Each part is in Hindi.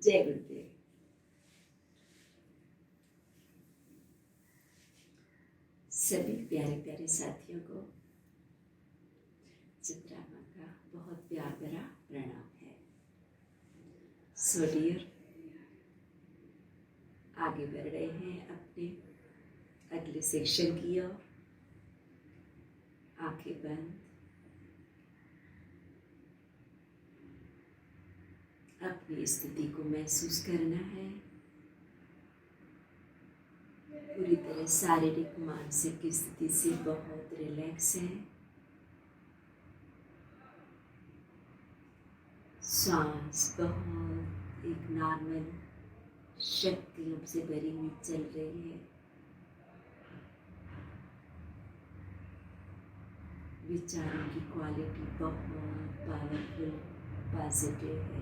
जय गुरुदेव। सभी प्यारे प्यारे साथियों को चित्रा माँ का बहुत प्यार भरा प्रणाम है। सो डियर, आगे बढ़ रहे हैं अपने अगले सेक्शन की ओर। आंखें बंद, अपनी स्थिति को महसूस करना है। पूरी तरह शारीरिक मानसिक स्थिति से बहुत रिलैक्स है। सांस बहुत एक नॉर्मल शक्तियों से भरी हुई चल रही है। विचारों की क्वालिटी बहुत पावरफुल पॉजिटिव है।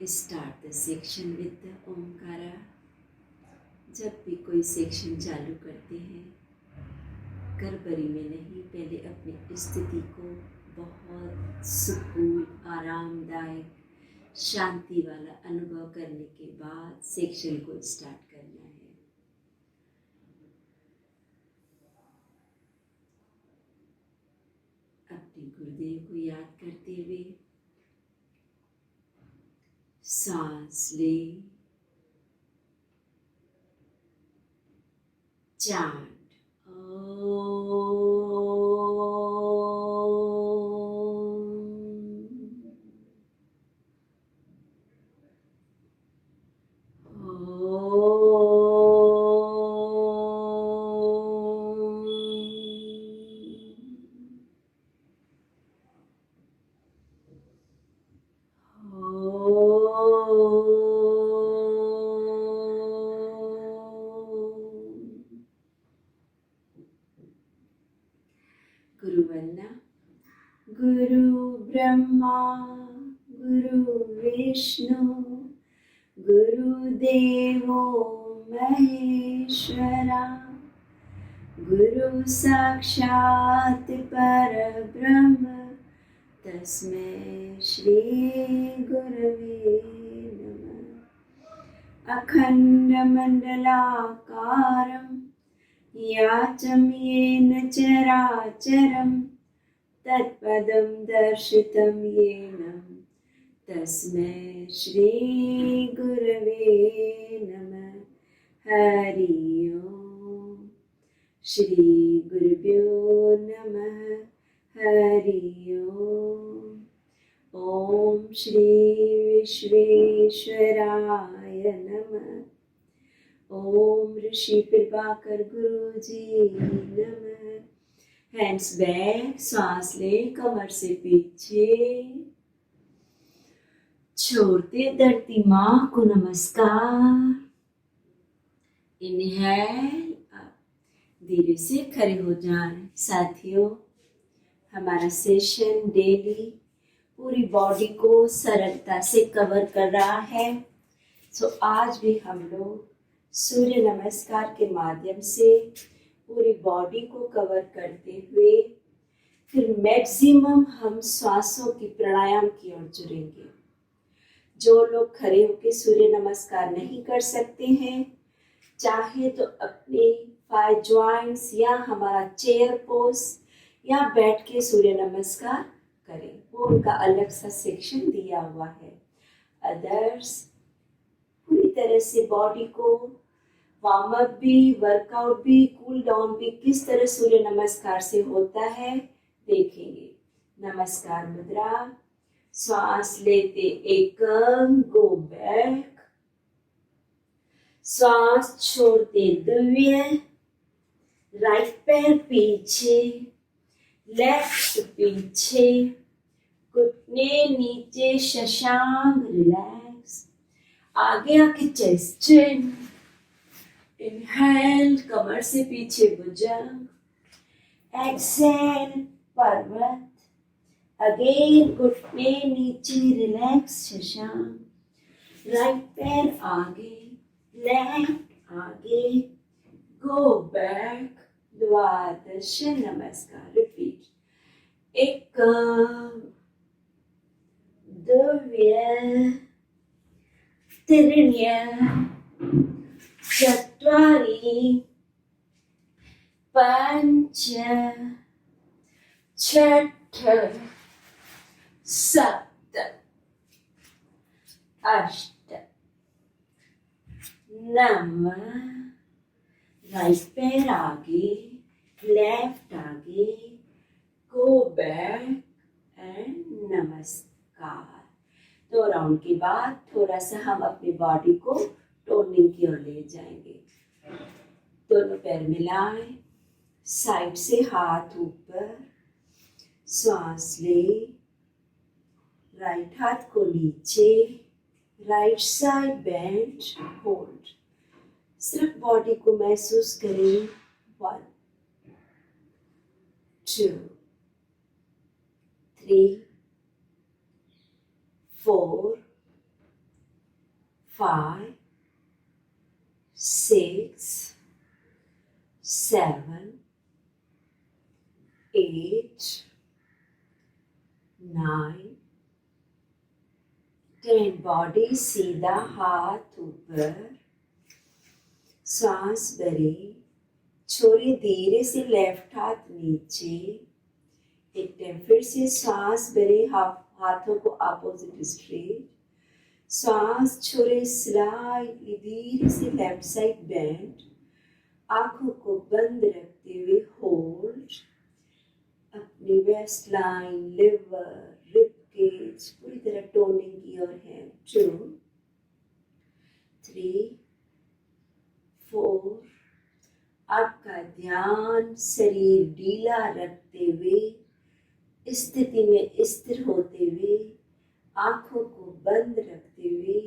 Start the section with the Omkara. जब भी कोई सेक्शन चालू करते हैं, गड़बड़ी में नहीं, पहले अपनी स्थिति को बहुत सुकून, आरामदायक, शांति वाला अनुभव करने के बाद सेक्शन को स्टार्ट करना है। अपने गुरुदेव को याद करते हुए सांस ले, चांट गुरु वंदना। गुरु ब्रह्मा गुरु विष्णु गुरुदेवो महेश्वरा, गुरु साक्षात् परब्रह्म तस्मै श्री गुरवे नमः। अखण्डमण्डलाकारं याचं येन चराचरं तत्पदं दर्शितं येन तस्मै श्री गुरवे नमः। हरि ओम। श्री गुरुभ्यो नमः। हरि ओम। ओम श्री विश्वेश्वराय नमः। ओम ऋषि प्रभाकर गुरुजी नमः। हैंड्स बैक, सांस ले, कमर से पीछे छोड़ते धरती माँ को नमस्कार। इनहेल, धीरे से खड़े हो जाएं। साथियों, हमारा सेशन डेली पूरी बॉडी को सरलता से कवर कर रहा है। सो आज भी हम लोग सूर्य नमस्कार के माध्यम से पूरी बॉडी को कवर करते हुए फिर मैक्सिमम हम श्वासों की प्राणायाम की ओर जुड़ेंगे। जो लोग खड़े होकर सूर्य नमस्कार नहीं कर सकते हैं, चाहे तो अपने 5 जॉइंट्स या हमारा चेयर पोज या बैठ के सूर्य नमस्कार करें। वो उनका अलग सा सेक्शन दिया हुआ है। अदर्स पूरी तरह से बॉडी को वार्म अप भी, वर्कआउट भी, कूल डाउन भी किस तरह सूर्य नमस्कार से होता है देखेंगे। नमस्कार मुद्रा। श्वास लेते एकम, गो बैक। श्वास छोड़ते द्वितीय, राइट पैर पीछे, लेफ्ट पीछे, घुटने नीचे, शशांक रिलैक्स। आगे आके चेस्ट। इनहेल, कमर से पीछे भुजंग। एक्सहेल, पर्वत। अगेन घुटने नीचे, रिलैक्स, शशांक। राइट पैर आगे, लेफ्ट आगे, गो बैक। द्वादश नमस्कार। रिपीट। एकम, द्रव्य त्रीण्य चत्वारि पञ्च षट् सप्त अष्ट नव राइट पैर आगे लेफ्ट आगे गो बैक एंड नमस्कार। 2 राउंड के बाद थोड़ा सा हम अपनी बॉडी को टोनिंग की ओर ले जाएंगे। दोनों पैर मिलाएं, साइड से हाथ ऊपर, सांस ले, राइट हाथ को नीचे, राइट साइड बेंड, होल्ड। सिर्फ बॉडी को महसूस करें। 1 2 3 4 5 6 7 8 9 10। बॉडी सीधा, हाथ ऊपर, सांस भरे, छोड़े धीरे से लेफ्ट हाथ नीचे। एक टाइम फिर से सांस भरे, हाथों को अपोजिट स्ट्रेट, सांस छोड़े, स्लाइडली धीरे से लेफ्ट साइड बेंड, आंखों को बंद रखते हुए होल्ड। अपनी waistline, liver, rib cage पूरी तरह टोनिंग की ओर है। 2 3 4। आपका ध्यान शरीर ढीला रखते हुए, स्थिति में स्थिर होते हुए, आंखों को बंद रखते हुए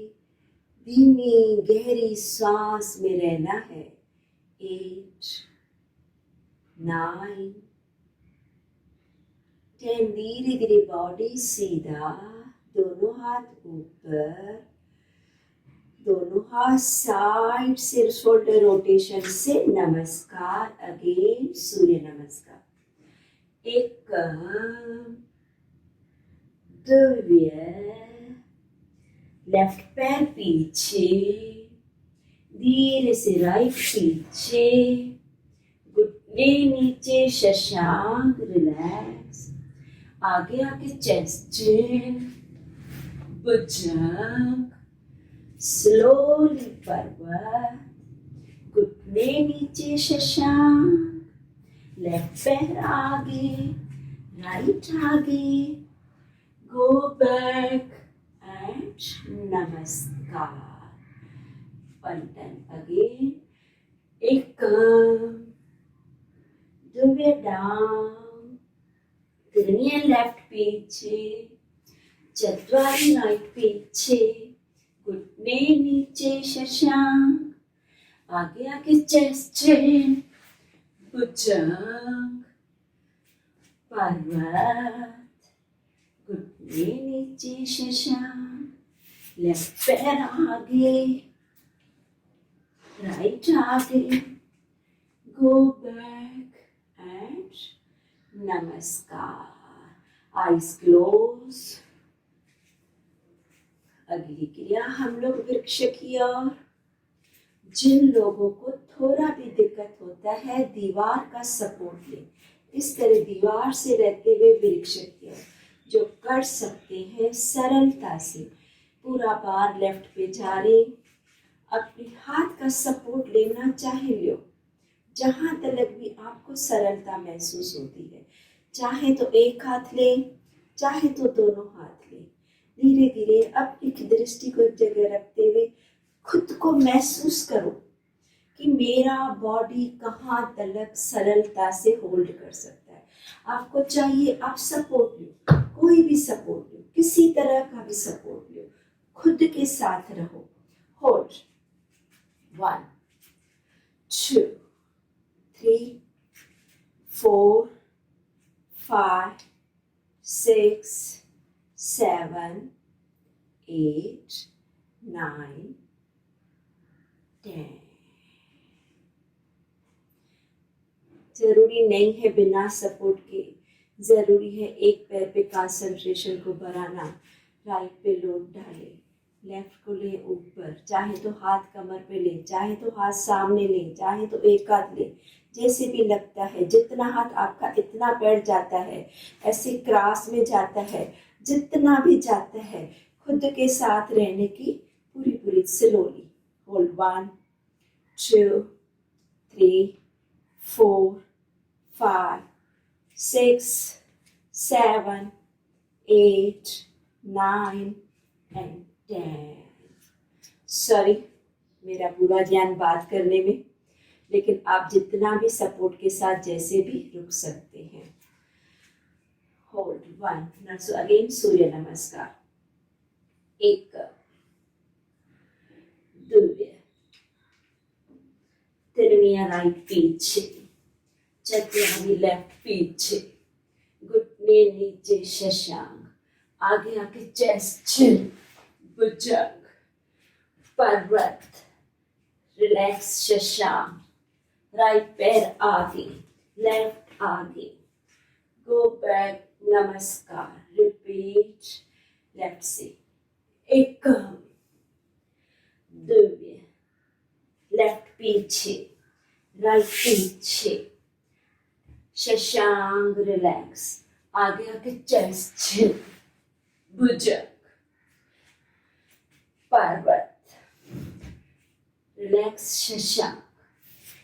धीमी गहरी सांस में रहना है। 8 9 10। धीरे धीरे बॉडी सीधा, दोनों हाथ ऊपर, दोनों हाथ साइड से, शोल्डर रोटेशन से नमस्कार। अगेन सूर्य नमस्कार। एक द्रव्य, लेफ्ट पैर पीछे, धीरे से राइट पीछे, घुटने नीचे, शशांक रिलैक्स। आगे आके चेस्ट, भुजंग, स्लोली पर्वत, घुटने नीचे, शशांक, लेफ्ट पैर आगे, राइट आगे, गो बैक एंड नमस्कार। 1 टाइम अगेन। एक द्रव्य डाउन, त्रिण्य लेफ्ट पीछे, चत्वारी राइट पीछे, घुटने नीचे, शशांक, आगे आगे चेस्ट, भुजंग, पर्वत, घुटने नीचे, शशांक, लेफ्ट पैर आगे, राइट आगे, गो बैक एंड नमस्कार। Eyes close. अगली क्रिया हम लोग वृक्ष की ओर। जिन लोगों को थोड़ा भी दिक्कत होता है, दीवार का सपोर्ट ले, इस तरह दीवार से रहते हुए वृक्ष की ओर। जो कर सकते हैं सरलता से पूरा बार लेफ्ट पे जा रहे, अपने हाथ का सपोर्ट लेना चाहे लो, जहां तक भी आपको सरलता महसूस होती है। चाहे तो एक हाथ ले, चाहे तो दोनों हाथ ले। धीरे धीरे अपनी दृष्टि को एक जगह रखते हुए खुद को महसूस करो कि मेरा बॉडी कहाँ तक सरलता से होल्ड कर सकता है। आपको चाहिए आप सपोर्ट लो, कोई भी सपोर्ट लो, किसी तरह का भी सपोर्ट लो, खुद के साथ रहो। होल्ड। 1 2 3 4 5 6 7 8 9 10। जरूरी नहीं है बिना सपोर्ट के, जरूरी है एक पैर पे कंसंट्रेशन को बढ़ाना। राइट पे लोड डाले, लेफ्ट को ले ऊपर, चाहे तो हाथ कमर पे ले, चाहे तो हाथ सामने ले, चाहे तो एक हाथ ले, जैसे भी लगता है। जितना हाथ आपका इतना बैठ जाता है, ऐसे क्रॉस में जाता है, जितना भी जाता है, खुद के साथ रहने की पूरी स्लोली होल्ड 1 2 3 4 5 6 7 8 9 and 10। सॉरी मेरा पूरा ध्यान बात करने में, लेकिन आप जितना भी सपोर्ट के साथ जैसे भी रुक सकते हैं। होल्ड 1 सो अगेन सूर्य नमस्कार। 1 2 तिरमिया राइट पीछे, चक्रावी लेफ्ट पीछे, घुटने नीचे शशांक, आगे आके चेस्ट चिन, भुजंग, पर्वत, रिलैक्स शशांक, राइट पैर आगे, लेफ्ट आगे, गो बैक नमस्कार, रिपीट लेफ्ट से। 1 2 लेफ्ट पीछे, राइट पीछे, शशांक रिलैक्स, आगे आके चेस्ट चिन, भुजंग, पर्वत, रिलैक्स शशांक,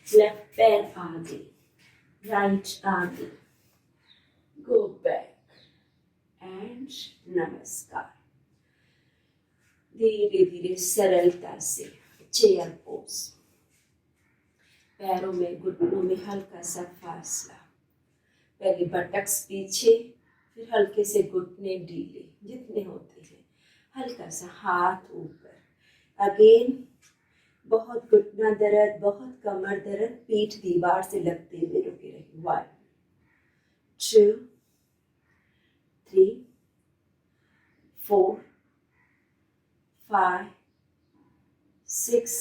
लेफ्ट पैर आगे, राइट आगे, गो बैक एंड नमस्कार। धीरे धीरे सरलता से चेयर पोज, पैरों में घुटनों में हल्का सा फासला, पहले बटक्स पीछे, फिर हल्के से घुटने ढीले जितने होते हैं, हल्का सा हाथ ऊपर। अगेन बहुत घुटना दर्द, बहुत कमर दर्द, पीठ दीवार से लगते हुए रुके रहे। 1 2 3 4 5 6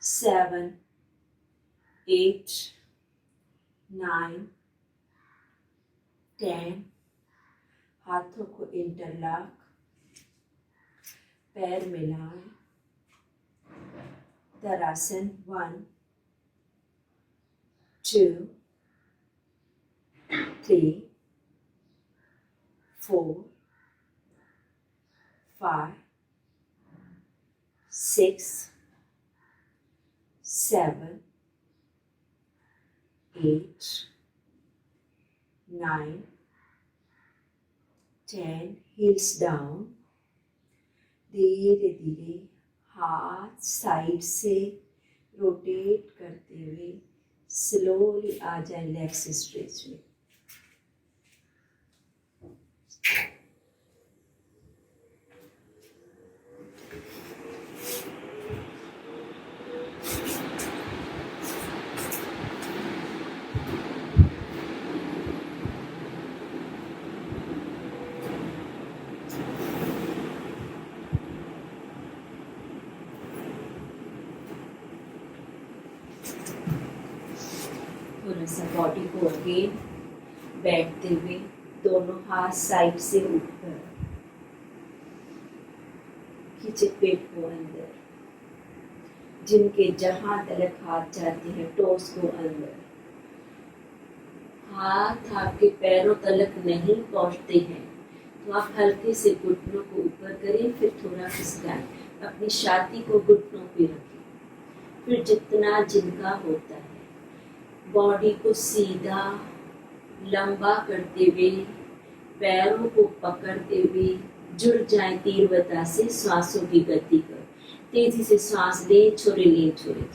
7 8 9 10। हाथों को इंटरलॉक, पैर मिलाएं, तरासन। 1 2 3 4 5 6 7 8 9 10। Heels down. धीरे धीरे हाथ साइड से रोटेट करते हुए स्लोली आ जाए लेग्स स्ट्रेच में। थोड़ा सा बॉडी को अगेन बैठते हुए दोनों हाथ साइड से ऊपर, खींचे पेट को अंदर, जिनके जहां तलक हाथ जाते हैं टोस को अंदर। हाथ आपके पैरों तलक नहीं पहुंचते हैं तो आप हल्के से घुटनों को ऊपर करें, फिर थोड़ा खिसकाएं, अपनी छाती को घुटनों पे रखें। फिर जितना जिनका होता है बॉडी को सीधा लंबा करते हुए, पैरों को पकड़ते हुए जुड़ जाए तीव्रता से श्वासों की गति कर। तेजी से श्वास ले छोड़े, ले छोड़े।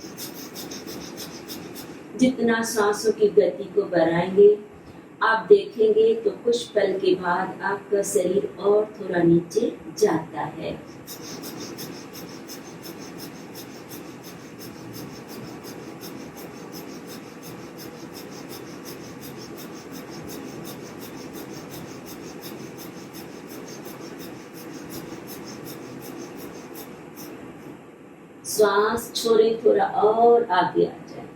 जितना श्वासों की गति को बढ़ाएंगे आप देखेंगे तो कुछ पल के बाद आपका शरीर और थोड़ा नीचे जाता है। श्वास छोड़े, थोड़ा और आगे आ जाए।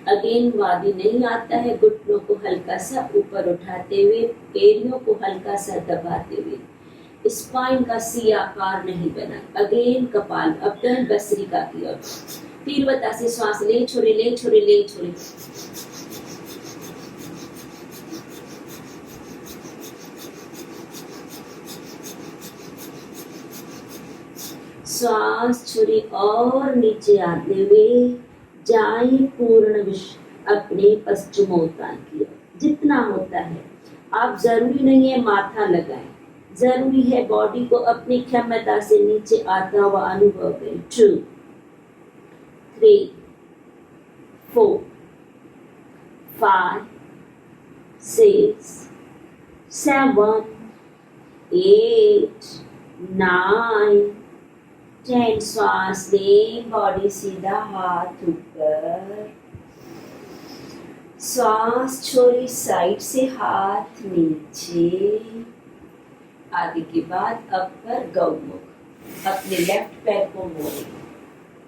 अगेन वादी नहीं आता है, घुटनों को हल्का सा ऊपर उठाते हुए, एड़ियों को हल्का सा दबाते हुए स्पाइन का सी आकार नहीं बना। अगेन कपाल अपटर्न भस्त्रिका की ओर। तीव्रता से श्वास ले छोड़े, ले छोड़े, ले छोड़े। श्वास छोड़े और नीचे आते हुए जाए पूर्ण विश्व अपने पश्चिमोत्तान की ओर जितना होता है। आप जरूरी नहीं है माथा लगाएं, जरूरी है बॉडी को अपनी क्षमता से नीचे आता हुआ अनुभव करें। 2 3 4 5 6 7 8 9 10। श्वास लें, बॉडी सीधा, हाथ ऊपर। श्वास छोड़ी, साइड से हाथ नीचे। आगे के बाद अपर गौमुख। अपने लेफ्ट पैर को मोड़े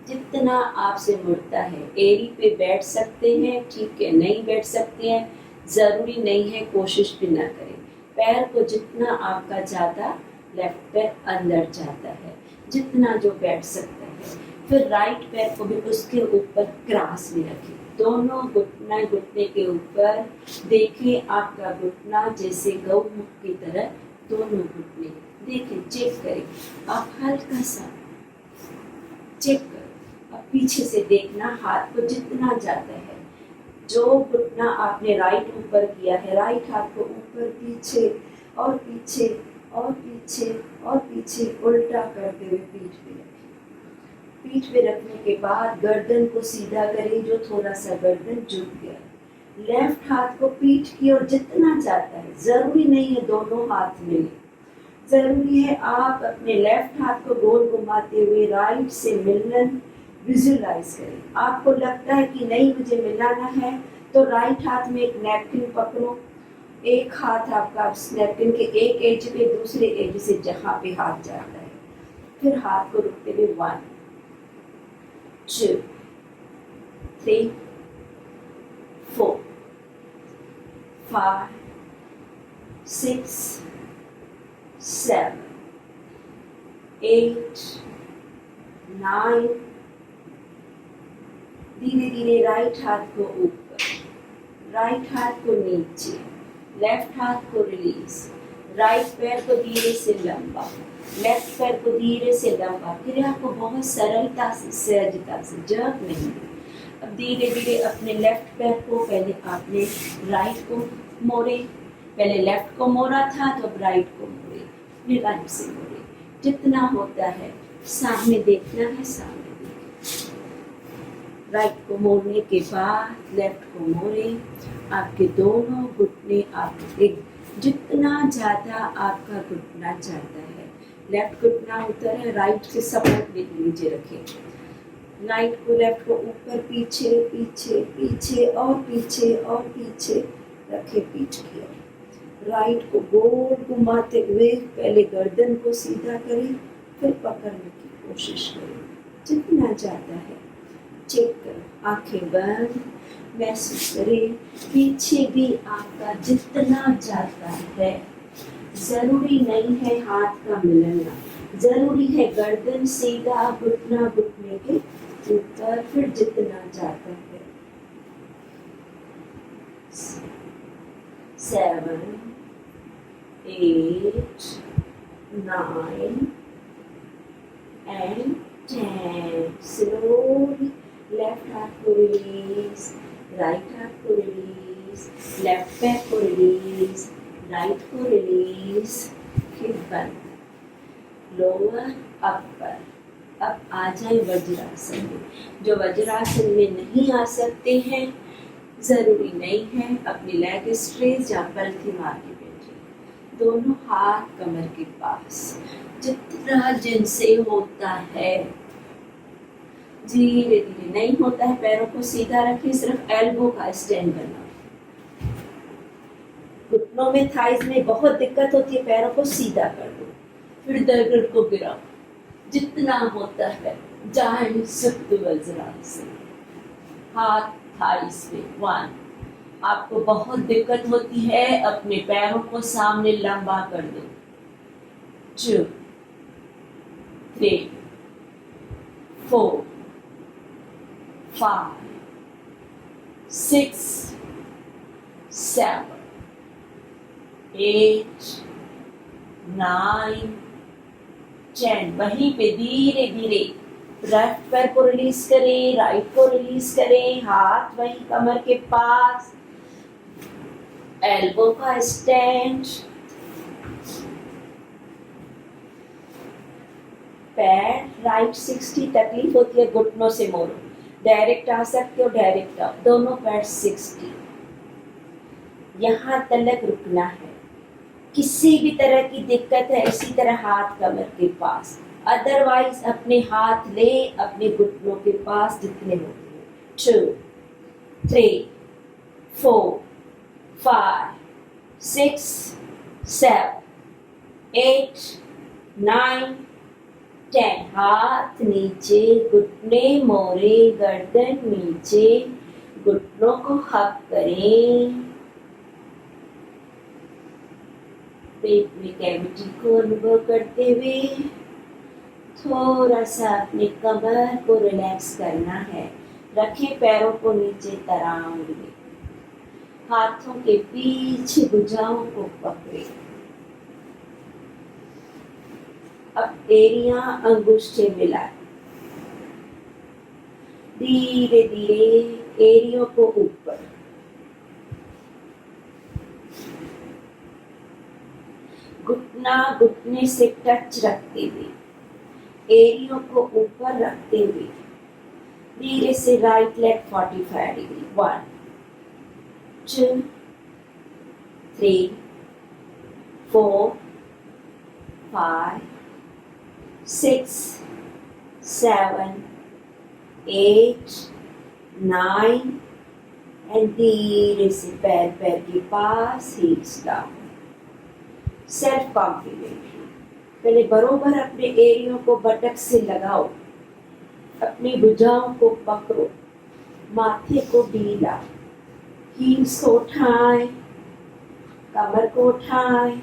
जितना आपसे मुड़ता है। एड़ी पे बैठ सकते हैं, ठीक है, नहीं बैठ सकते हैं, जरूरी नहीं है, कोशिश भी ना करें। पैर को जितना आपका ज्यादा लेफ्ट पैर अंदर जाता है, जितना जो बैठ सकता है। फिर राइट पैर को भी उसके ऊपर क्रॉस में रखें, दोनों घुटना घुटने के ऊपर। देखिए आपका घुटना जैसे गौमुख की तरह, दोनों घुटने देखें, चेक करें। आप हल्का सा चेक करें। अब पीछे से देखना हाथ को जितना जाता है। जो घुटना आपने राइट ऊपर किया है, राइट हाथ को ऊपर, पीछे और पीछे और पीछे और पीछे, उल्टा करते हुए पीठ पे रखें। पीठ पे रखने के बाद गर्दन को सीधा करें, जो थोड़ा सा गर्दन झुक गया। लेफ्ट हाथ को पीठ की ओर जितना जाता है, जरूरी नहीं है दोनों हाथ मिले, जरूरी है आप अपने लेफ्ट हाथ को गोल घुमाते हुए राइट से मिलन विजुअलाइज करें। आपको लगता है कि नहीं मुझे मिलाना है, तो राइट हाथ में एक नैपकिन पकड़ो। एक हाथ आपका नैपकिन के एक एज पे, दूसरे एज से जहां पे हाथ जाता है। फिर हाथ को रुकते हुए 1 2 3 4 5 6 7 8 9। धीरे धीरे राइट हाथ को ऊपर, राइट हाथ को नीचे, लेफ्ट हाथ को रिलीज। राइट पैर को धीरे से लंबा, लेफ्ट पैर को धीरे से लंबा। क्रिया को बहुत सरलता से, सहजता से, जर्क नहीं। अब धीरे धीरे अपने लेफ्ट पैर को, पहले आपने राइट को मोड़े, पहले लेफ्ट को मोड़ा था तो अब राइट को मोड़े, फिर राइट से मोड़े। जितना होता है सामने देखना है, सामने देखना। राइट को मोड़ने के बाद लेफ्ट को मोड़े। आपके दोनों घुटने आपके, जितना ज्यादा आपका घुटना जाता है, लेफ्ट घुटना ऊपर है, राइट के सपोर्ट नीचे रखें। राइट को लेफ्ट को ऊपर, पीछे पीछे पीछे और पीछे और पीछे रखे पीठ की ओर। राइट को गोल घुमाते हुए पहले गर्दन को सीधा करें, फिर पकड़ने की कोशिश करें। जितना जाता है चेक करें, आंखें बंद, महसूस करें पीछे भी आपका जितना जाता है। जरूरी नहीं है हाथ का मिलना, जरूरी है गर्दन सीधा, घुटना घुटने के ऊपर, फिर जितना जाता है। 7 8 9 and 10। स्लोली लेफ्ट हाथ को रिलीज, राइट हाथ को रिलीज, लेफ्ट पैर को रिलीज, राइट को रिलीज, फिर बंद, लोअर अपर। अब आ जाए वज्रासन में। जो वज्रासन में नहीं आ सकते हैं, जरूरी नहीं है, अपनी लेग स्ट्रेच या पलथी मार के बैठे, दोनों हाथ कमर के पास, जितना जिनसे होता है। धीरे धीरे, नहीं होता है पैरों को सीधा रखें, सिर्फ एल्बो का स्टैंड बना। घुटनों में, थाइज में बहुत दिक्कत होती है, पैरों को सीधा कर दो, फिर दरगड़ को गिराओ, जितना होता है। जाए सुप्त वज्रासन, हाथ थाइज पे 1। आपको बहुत दिक्कत होती है, अपने पैरों को सामने लंबा कर दो, 2, 3, 4, 5, 6, 7, 8, 9, 10। वहीं पे धीरे धीरे लेफ्ट पैर को रिलीज करें, राइट को रिलीज करें, हाथ वहीं कमर के पास, एल्बो का स्टैंड, पैर राइट 60। तकलीफ होती है घुटनों से मोड़ो, डायरेक्ट आ सकते हो, डायरेक्ट आओ, दोनों पैर 60। यहां तलक रुकना है। किसी भी तरह की दिक्कत है इसी तरह हाथ कमर के पास, अदरवाइज अपने हाथ ले अपने घुटनों के पास जितने होते हैं। 2, 3, 4, 5, 6, 7, 8, 9, 10। हाथ नीचे, घुटने मोड़े, गर्दन नीचे, घुटनों को हक करें, पेट में कैविटी को अनुभव करते हुए थोड़ा सा अपने कमर को रिलैक्स करना है। रखें पैरों को नीचे तराम में, हाथों के पीछे भुजाओं को पकड़े। अब एड़ियां अंगुष्ठे मिलाएं, धीरे धीरे एड़ियों को ऊपर, घुटना घुटने से टच रखते हुए, एड़ियों को ऊपर रखते हुए धीरे से राइट लेग 45 डिग्री। 1, 2, 3, 4, 5, 6, 7, 8, 9 एंड धीरे से पैर पैर के पास, हील्स डाउन। Self complimentary. पहले बरोबर अपने एड़ियों को बटक से लगाओ, अपनी भुजाओं को पकड़ो, माथे को ढीला, हील्स को उठाएं, कमर को उठाएं।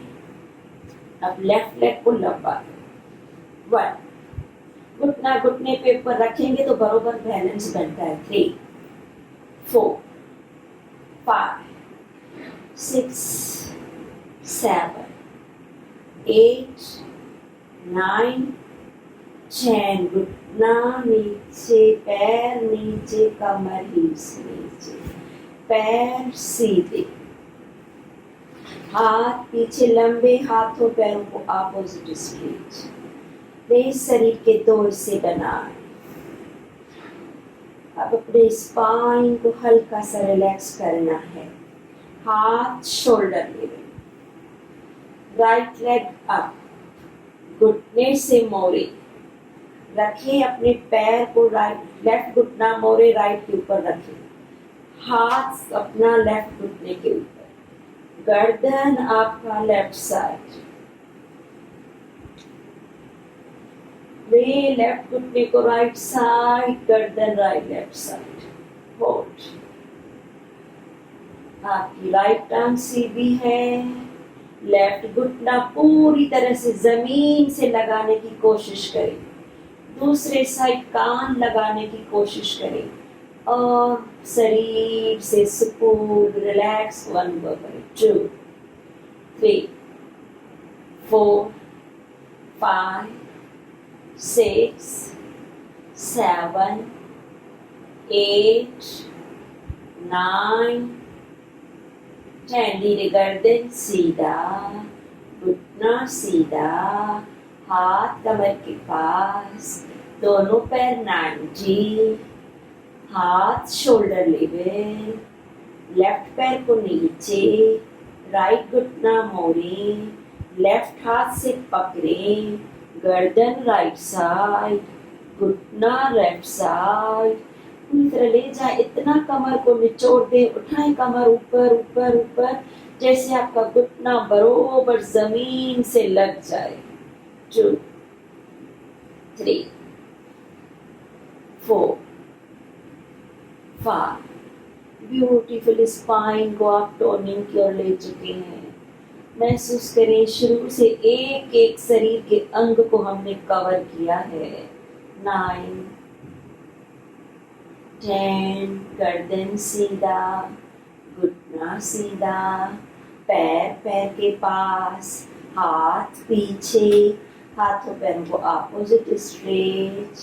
अब लेफ्ट लेग को लंबा करें। 1, घुटना घुटने पे ऊपर रखेंगे तो बरोबर बैलेंस बनता है। 3, 4, 5, 6, 7, 8, 9, 10। घुटना नीचे, पैर नीचे, कमर हील्स नीचे, पैर सीधे, हाथ पीछे लंबे, हाथों पैरों को ऑपोजिट स्ट्रेच। बेस शरीर के 2 हिस्से बनाएं। अब अपने स्पाइन को हल्का सा रिलैक्स करना है। हाथ shoulder level, right leg up, घुटने से मोड़े, रखें अपने पैर को राइट, लेफ्ट घुटना मोड़े राइट के ऊपर रखें, हाथ अपना लेफ्ट घुटने के ऊपर, गर्दन आपका लेफ्ट साइड, वे लेफ्ट घुटने को राइट साइड, गर्दन राइट लेफ्ट साइड। होल्ड। आपकी राइट टांग सीधी है, लेफ्ट घुटना पूरी तरह से जमीन से लगाने की कोशिश करें, दूसरे साइड कान लगाने की कोशिश करें और शरीर से सुकून रिलैक्स को अनुभव करें। 2, 3, 4, 5, 6, 7, 8, 9, 10। धीरे गर्दन सीधा, घुटना सीधा, हाथ कमर के पास, दोनों पैर 90, हाथ शोल्डर लेवल, लेफ्ट पैर को नीचे, राइट घुटना मोड़े, लेफ्ट हाथ से पकड़े, गर्दन राइट साइड, घुटना लेफ्ट साइड, पूरी तरह ले जाए, इतना कमर को निचोड़ दे, उठाएं कमर ऊपर ऊपर ऊपर, जैसे आपका घुटना बरोबर जमीन से लग जाए। 2, 3, 4, 5। ब्यूटीफुल स्पाइन को आप टोनिंग की ओर ले चुके हैं। महसूस करें शुरू से एक एक शरीर के अंग को हमने कवर किया है। 9, 10, गर्दन सीधा, घुटना सीधा, पैर पैर के पास, हाथ पीछे, हाथों पैरों को अपोजिट स्ट्रेच।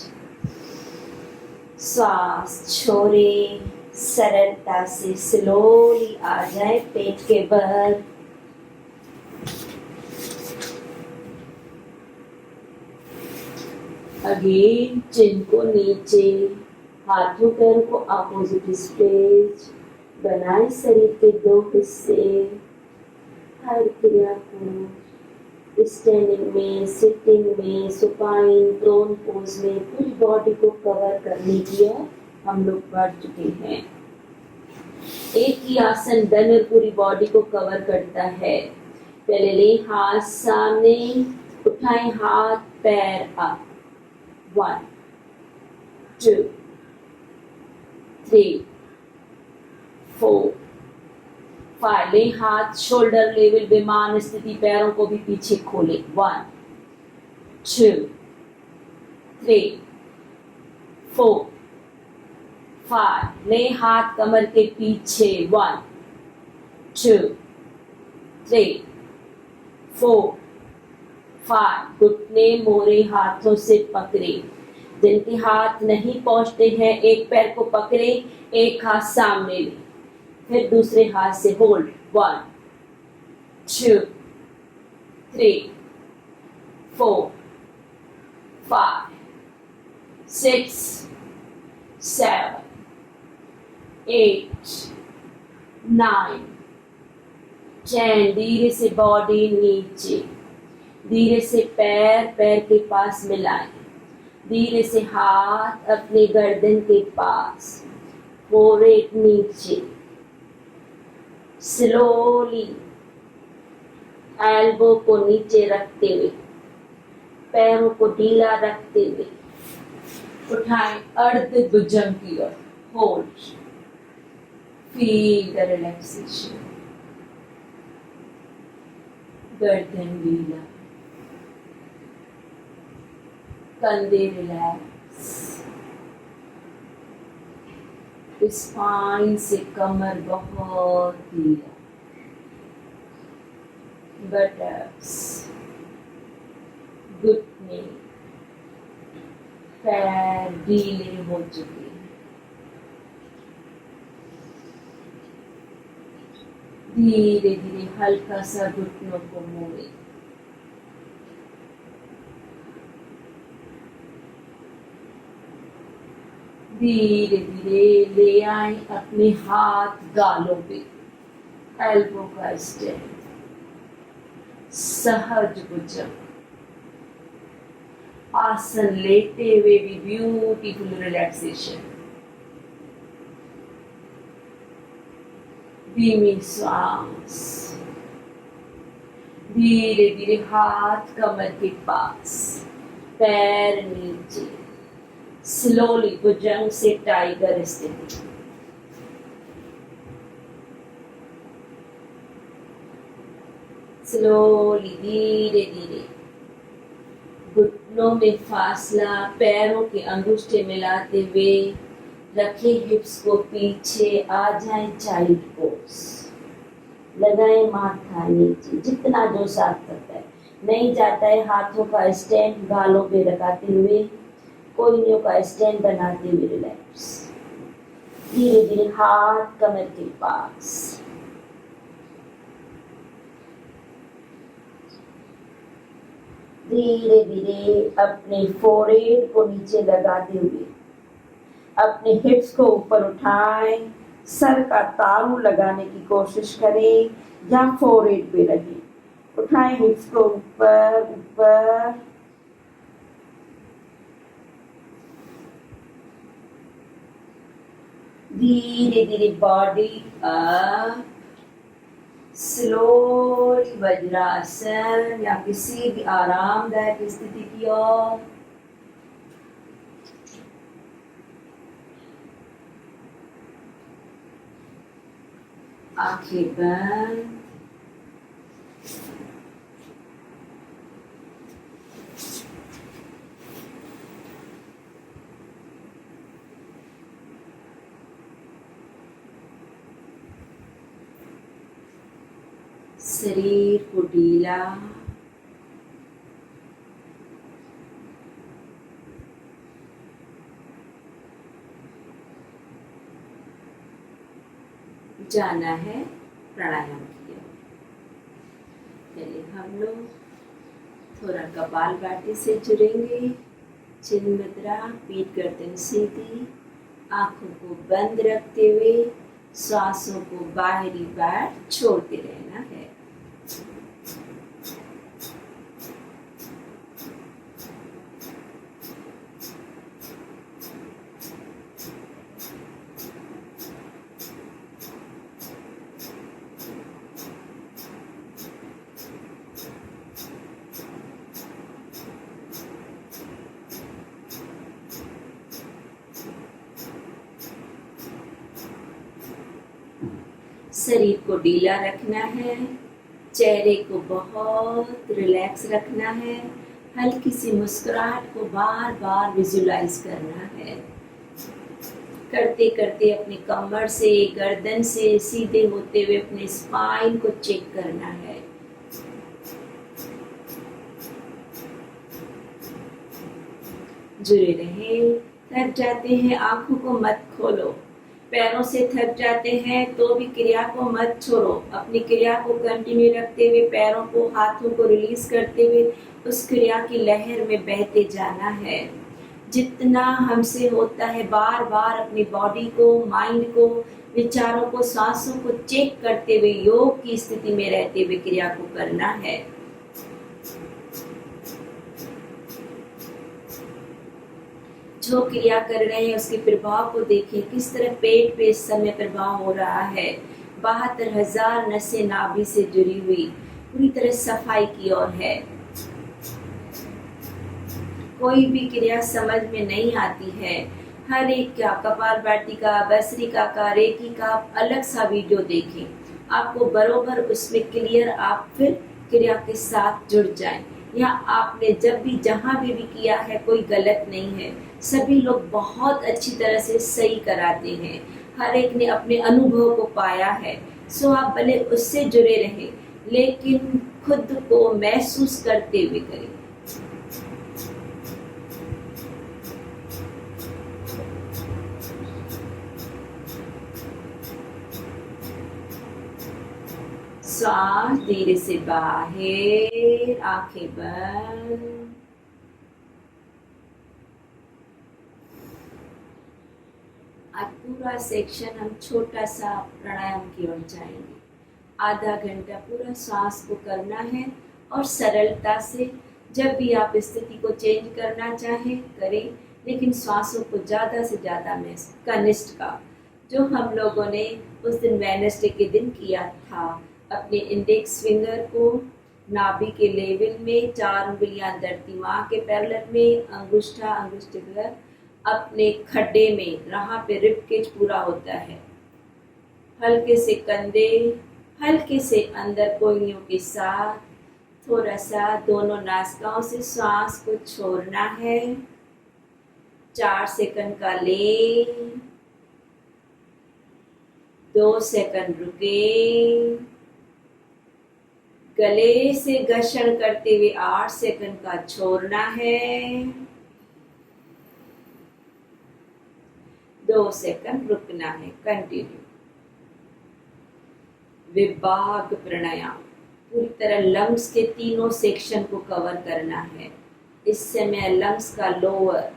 श्वास छोड़े, सरलता से स्लोली आ जाए पेट के बल। अगेन चिन को नीचे, हाथों पैरों को अपोजिट स्ट्रेच। बनाए शरीर के 2 हिस्से। हर क्रिया को स्टैंडिंग में, सिटिंग में, सुपाइन, प्रोन पोज में पूरी बॉडी को कवर करने की हम लोग बढ़ चुके हैं। एक ही आसन डनर पूरी बॉडी को कवर करता है। पहले ले हाथ सामने, उठाएं हाथ पैर अप। 1, 2, 3, 4, 5। ले हाथ शोल्डर लेवल, विमान स्थिति, पैरों को भी पीछे खोले। 1, 2, 3, 4, 5। ले हाथ कमर के पीछे। 1, 2, 3, 4, 5। घुटने मोरे हाथों से पकड़े। जिनके हाथ नहीं पहुंचते हैं, एक पैर को पकड़े, एक हाथ सामने ले, फिर दूसरे हाथ से होल्ड। 1, 2, 3, 4, 5, 6, 7, 8, 9, 10। धीरे से बॉडी नीचे, धीरे से पैर पैर के पास मिलाएं, धीरे से हाथ अपने गर्दन के पास, फोरहेड नीचे। स्लोली एल्बो को नीचे रखते हुए, पैरों को ढीला रखते हुए उठाएं अर्ध भुजंग की ओर। Hold, feel the relaxation. गर्दन ढीला, कंधे रिलैक्स, स्पाइन से कमर बहुत ढीला, बटक्स, घुटने, पैर ढीले हो चुके हैं। धीरे धीरे हल्का सा घुटनों को मोड़े। धीरे धीरे ले आए अपने हाथ गालों पे, एल्बो का स्ट्रेच, सहज भुजंग। आसन लेते हुए भी ब्यूटीफुल रिलैक्सेशन। धीमी श्वास, धीरे धीरे हाथ कमर के पास, पैर नीचे। स्लोली भुजंग से टाइगर स्थिति। स्लोली धीरे धीरे घुटनों में फासला, पैरों के अंगूठे मिलाते हुए रखे हिप्स को पीछे, आ जाए चाइल्ड पोज। लगाए माथा नीचे, जितना जो साथ करता है। नहीं जाता है हाथों का स्टैंड गालों पे लगाते हुए, कोहनियों का स्टैंड बनाते हुए रिलैक्स। धीरे धीरे हाथ कमर के पास, धीरे धीरे अपने फोरहेड को नीचे लगाते हुए अपने हिप्स को ऊपर उठाएं। सर का तारू लगाने की कोशिश करें जहाँ फोरहेड पे लगे। उठाएं हिप्स को ऊपर ऊपर। धीरे धीरे बॉडी अप, स्लोली वज्रासन या किसी भी आरामदायक स्थिति की ओर। आंखें बंद। शरीर को ढीला, जाना है प्राणायाम की ओर। चलिए हम लोग थोड़ा कपालभाति से जुड़ेंगे। चिन्ह मुद्रा, पीठ गर्दन सीधी, आंखों को बंद रखते हुए श्वासों को बाहरी बार छोड़ते रहना है। शरीर को ढीला रखना है, चेहरे को बहुत रिलैक्स रखना है, हल्की सी मुस्कुराहट को बार बार विजुलाइज करना है। करते करते अपने कमर से, गर्दन से सीधे होते हुए अपने स्पाइन को चेक करना है। जुड़े रहे। थक जाते हैं आंखों को मत खोलो, पैरों से थक जाते हैं तो भी क्रिया को मत छोड़ो। अपनी क्रिया को कंटिन्यू रखते हुए पैरों को, हाथों को रिलीज करते हुए उस क्रिया की लहर में बहते जाना है। जितना हमसे होता है बार बार अपनी बॉडी को, माइंड को, विचारों को, सांसों को चेक करते हुए योग की स्थिति में रहते हुए क्रिया को करना है। जो क्रिया कर रहे हैं उसके प्रभाव को देखिए, किस तरह पेट पे इस समय प्रभाव हो रहा है। 72,000 नसें नाभि से जुड़ी हुई पूरी तरह सफाई की ओर है। कोई भी क्रिया समझ में नहीं आती है, हर एक का कपालभाति का, भस्त्रिका का, रेकी का अलग सा वीडियो देखें, आपको बरोबर उसमें क्लियर आप फिर क्रिया के साथ जुड़ जाएं। या आपने जब भी जहां भी किया है कोई गलत नहीं है, सभी लोग बहुत अच्छी तरह से सही कराते हैं, हर एक ने अपने अनुभव को पाया है। सो आप भले उससे जुड़े रहें लेकिन खुद को महसूस करते हुए करें। सांस धीरे से बाहर, आंखें बंद। आज पूरा सेक्शन हम छोटा सा प्राणायाम की ओर जाएंगे। आधा घंटा पूरा सांस को करना है और सरलता से जब भी आप स्थिति को चेंज करना चाहें करें, लेकिन श्वासों को ज़्यादा से ज़्यादा में कनिष्ठ का जो हम लोगों ने उस दिन वेडनेसडे के दिन किया था, अपने इंडेक्स फिंगर को नाभि के लेवल में, 4 उंगलियां दिमाग के पैरेलल में, अंगूठा अंगुष्ठा अपने खड्डे में, जहाँ पे रिब केज पूरा होता है। हल्के से कंधे, हल्के से अंदर कोहनियों के साथ थोड़ा सा दोनों नासिकाओं से सांस को छोड़ना है। 4 सेकंड का लें, 2 सेकंड रुके, गले से घर्षण करते हुए 8 सेकंड का छोड़ना है, 2 सेकंड रुकना है। कंटिन्यू। विभाग प्राणायाम पूरी तरह लंग्स के तीनों सेक्शन को कवर करना है। इस समय लंग्स का लोअर,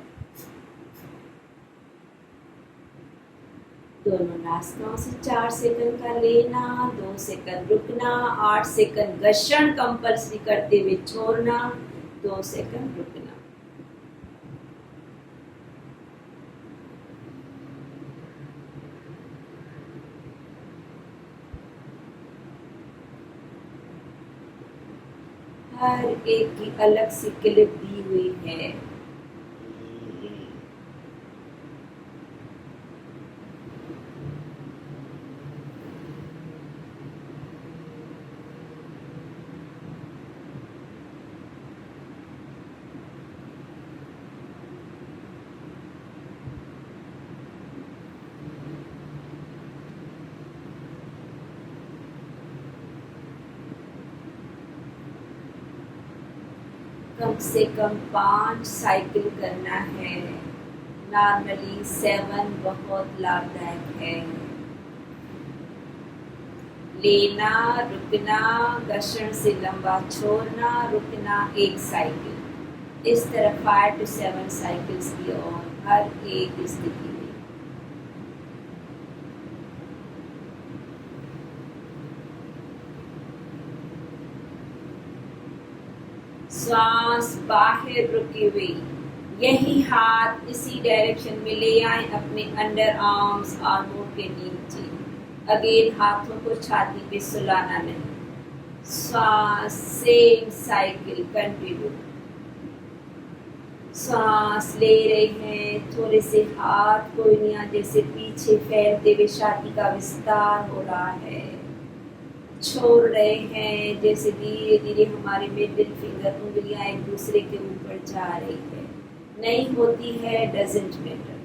दोनों नासिकाओं से 4 सेकंड का लेना, 2 सेकंड रुकना, 8 सेकंड घर्षण कंपल्सरी करते हुए छोड़ना, 2 सेकंड रुकना। हर एक की अलग सी क्लिप दी हुई है। कम से कम 5 साइकिल करना है। नॉर्मली 7 बहुत लाभदायक है। लेना, रुकना, घर्षण से लंबा छोड़ना, रुकना, 1 साइकिल। इस तरह 5 to 7 साइकिल्स की ओर हर एक स्थिति में। श्वास बाहर रुकी हुई, यही हाथ इसी डायरेक्शन में ले आए अपने अंडर आर्म्स, आर्मों के नीचे। अगेन हाथों को छाती पे सुलाना नहीं। श्वास, सेम साइकिल कंटिन्यू। श्वास ले रहे हैं, थोड़े से हाथ कोहनियां जैसे पीछे फैलते हुए छाती का विस्तार हो रहा है। छोड़ रहे हैं जैसे धीरे धीरे हमारे मिडिल फिंगर, उंगलियां एक दूसरे के ऊपर जा रही है। नहीं होती है, डजंट मैटर।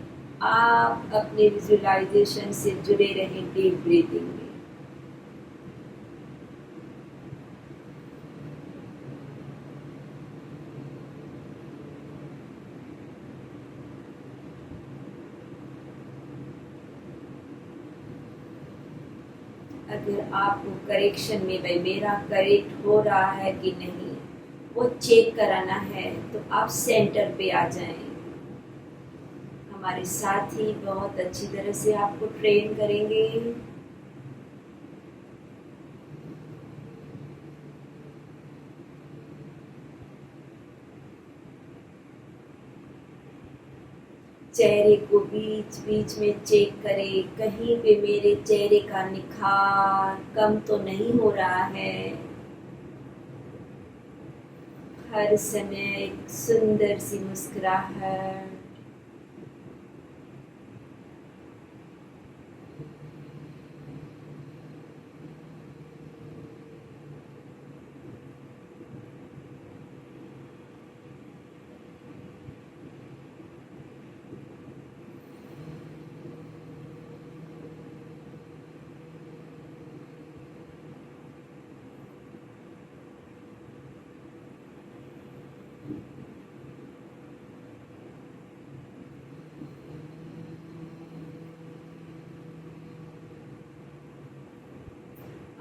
आप अपने विजुअलाइजेशन से जुड़े रहें डीप ब्रीथिंग में। अगर आपको करेक्शन में भाई मेरा करेक्ट हो रहा है कि नहीं वो चेक कराना है तो आप सेंटर पे आ जाएं। हमारे साथी बहुत अच्छी तरह से आपको ट्रेन करेंगे। चेहरे को बीच बीच में चेक करें, कहीं पे मेरे चेहरे का निखार कम तो नहीं हो रहा है। हर समय एक सुंदर सी मुस्कुराहट।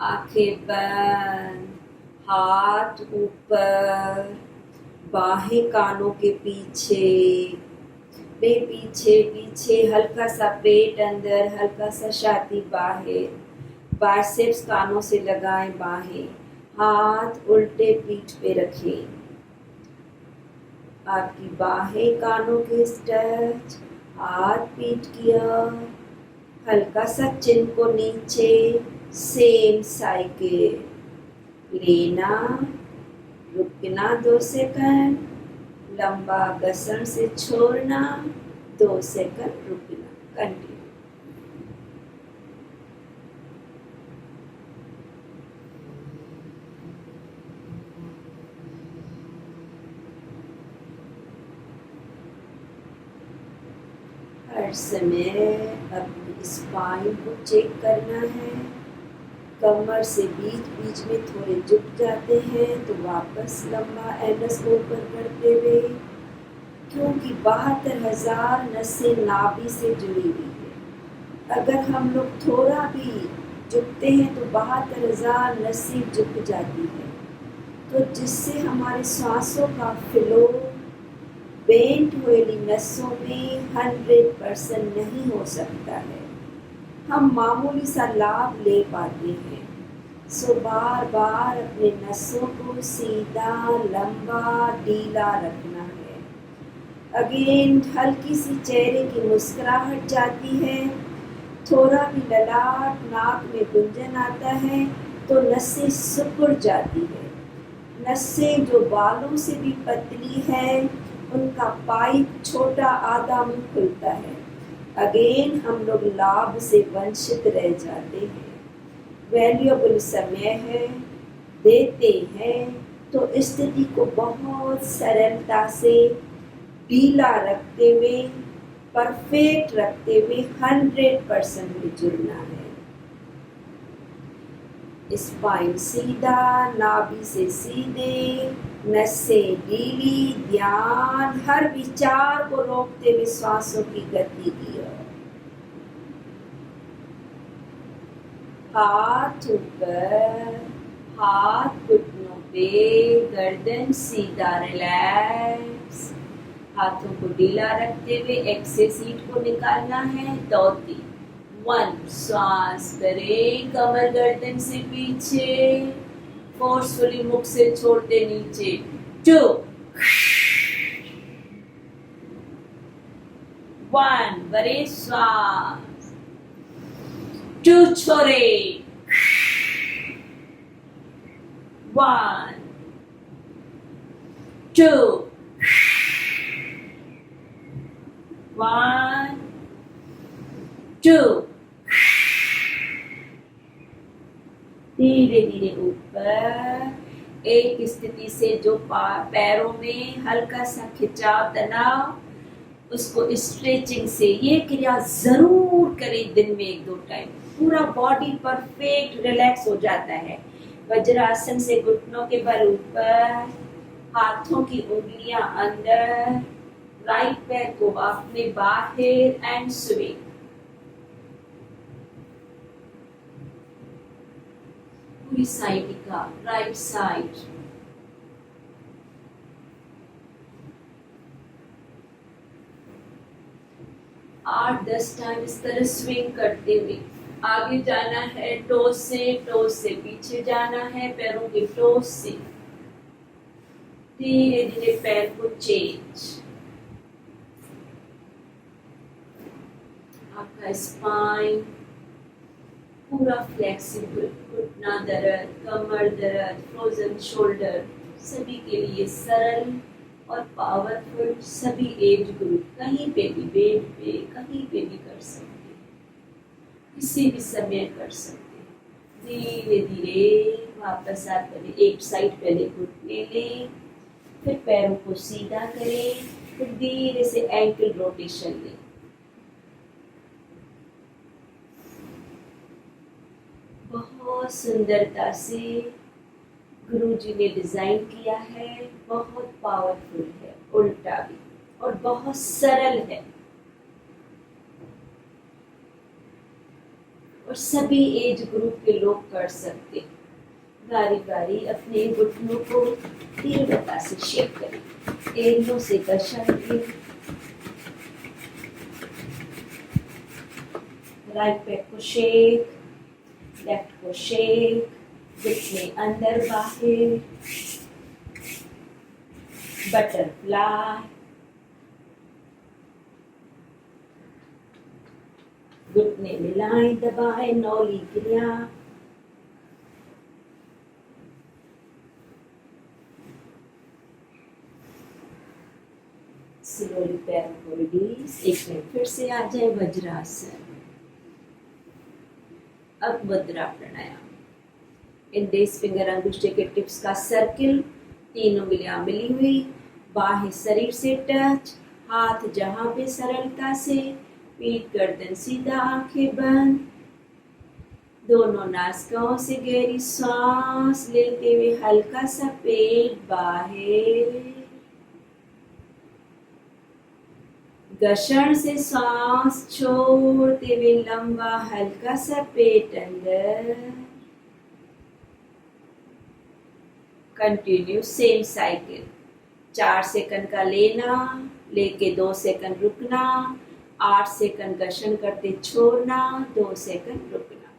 आंखें बंद, हाथ ऊपर, बाहें कानों के पीछे, पीछे पीछे, हल्का सा पेट अंदर, हल्का सा छाती बाहर। बाइसेप्स कानों से लगाएं बाहें, हाथ उल्टे पीठ पे रखें। आपकी बाहें कानों के टच, हाथ पीठ की ओर, हल्का सा चिन को नीचे। सेम साइकिल, लेना, रुकना 2 सेकंड, लंबा घर्षण से छोड़ना, 2 सेकंड रुकना, कंटिन्यू। हर समय अपनी स्पाइन को चेक करना है। कमर से बीच बीच में थोड़े झुक जाते हैं तो वापस लंबा एनस को ऊपर करते हुए, क्योंकि 72,000 नसें नाभि से जुड़ी हुई है। अगर हम लोग थोड़ा भी झुकते हैं तो 72,000 नसें झुक जाती है, तो जिससे हमारे सांसों का फ्लो बेंट हुई नसों में 100% नहीं हो सकता है। हम मामूली सा लाभ ले पाते हैं। सो बार बार अपने नसों को सीधा, लंबा, ढीला रखना है। अगेन हल्की सी चेहरे की मुस्कुराहट जाती है, थोड़ा भी ललाट, नाक में गुंजन आता है तो नसें सिकुड़ जाती है। नसें जो बालों से भी पतली है उनका पाइप छोटा आधा में खुलता है। अगेन हम लोग लाभ से वंचित रह जाते हैं। वैल्यूएबल समय है, देते हैं तो स्थिति को बहुत सरलता से ढीला रखते हुए, परफेक्ट रखते हुए 100% में जुड़ना है। स्पाइन सीधा, नाभि से सीधे, नसें ढीली, ध्यान हर विचार को रोकते हुए श्वासों की गति की ओर। हाथ ऊपर, हाथ घुटनों पे, गर्दन सीधा, रिलैक्स। हाथों को ढीला रखते हुए एक्सेल सीट को निकालना है। 2 3 1 श्वास करें, कमर गर्दन से पीछे, फोर्सफुली मुख से छोड़ते नीचे। 2 1 बड़े श्वास, 2 छोड़े, 1 2 1 2 धीरे धीरे ऊपर। एक स्थिति से जो पैरों में हल्का सा खिंचाव, तनाव, उसको स्ट्रेचिंग से ये क्रिया जरूर करें दिन में 1-2 टाइम। पूरा बॉडी परफेक्ट रिलैक्स हो जाता है। वज्रासन से घुटनों के बल ऊपर, हाथों की उंगलियां अंदर, राइट पैर को अपने बाहर एंड स्विंग। पूरी साइड का राइट साइड। आठ 10 टाइम इस तरह स्विंग करते हुए आगे जाना है। टोस से पीछे जाना है, पैरों के टोस से धीरे धीरे पैर को चेंज। आपका स्पाइन पूरा फ्लेक्सिबल, घुटना दर्द, कमर दर्द, फ्रोजन शोल्डर सभी के लिए सरल और पावरफुल। सभी एज ग्रुप कहीं पे भी, बेड पे कहीं पे भी कर सकते हैं, किसी भी समय कर सकते हैं। धीरे धीरे वापस आप पहले एक साइड पहले घुटने लें, फिर पैरों को सीधा करें, फिर धीरे से एंकल रोटेशन लें। बहुत सुंदरता से गुरुजी ने डिजाइन किया है, बहुत पावरफुल है, उल्टा भी, और बहुत सरल है। और सभी एज ग्रुप के लोग कर सकते हैं। बारी बारी अपने घुटनों को तीव्रता से शेक करें, एड़ियों से घर्षण दें। राइट पैर को शेक, लेफ्ट को शेक, घुटने अंदर बाहर, बटरफ्लाई। घुटने मिलाएं, दबाएं, नौली क्रिया। स्लोली पैर को रिलीज। एक मिनट फिर से आ जाए वज्रासन। अब मुद्रा प्राणायाम। इंडेक्स फिंगर अंगूठे के टिप्स का सर्किल, 3 उंगलियां मिली हुई, बाहें शरीर से टच, हाथ जहां पे सरलता से, पीठ गर्दन सीधा, आंखें बंद। दोनों नासिकाओं से गहरी सांस लेते हुए हल्का सा पेट बाहर, घर्षण से सांस छोड़ते हुए लंबा हल्का सा पेट अंदर। Continue same cycle. 4 सेकंड का लेना, लेके 2 सेकंड रुकना, 8 सेकंड घर्षण करते छोड़ना, 2 सेकंड रुकना।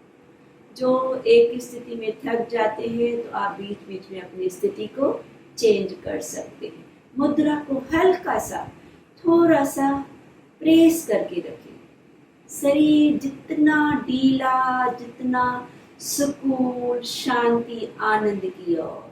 जो एक स्थिति में थक जाते हैं तो आप बीच बीच में अपनी स्थिति को चेंज कर सकते हैं। मुद्रा को हल्का सा, थोड़ा सा प्रेस करके रखें। शरीर जितना ढीला, जितना सुकून, शांति, आनंद की ओर।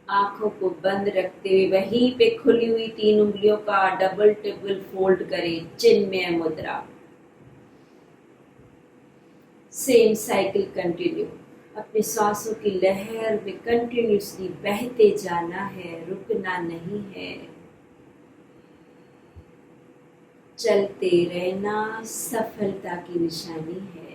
आंखों को बंद रखते हुए वहीं पे खुली हुई 3 उंगलियों का डबल टिबल फोल्ड करें, चिन्मय मुद्रा। Same cycle continue. अपने सांसों की लहर में कंटिन्यूसली बहते जाना है, रुकना नहीं है। चलते रहना सफलता की निशानी है।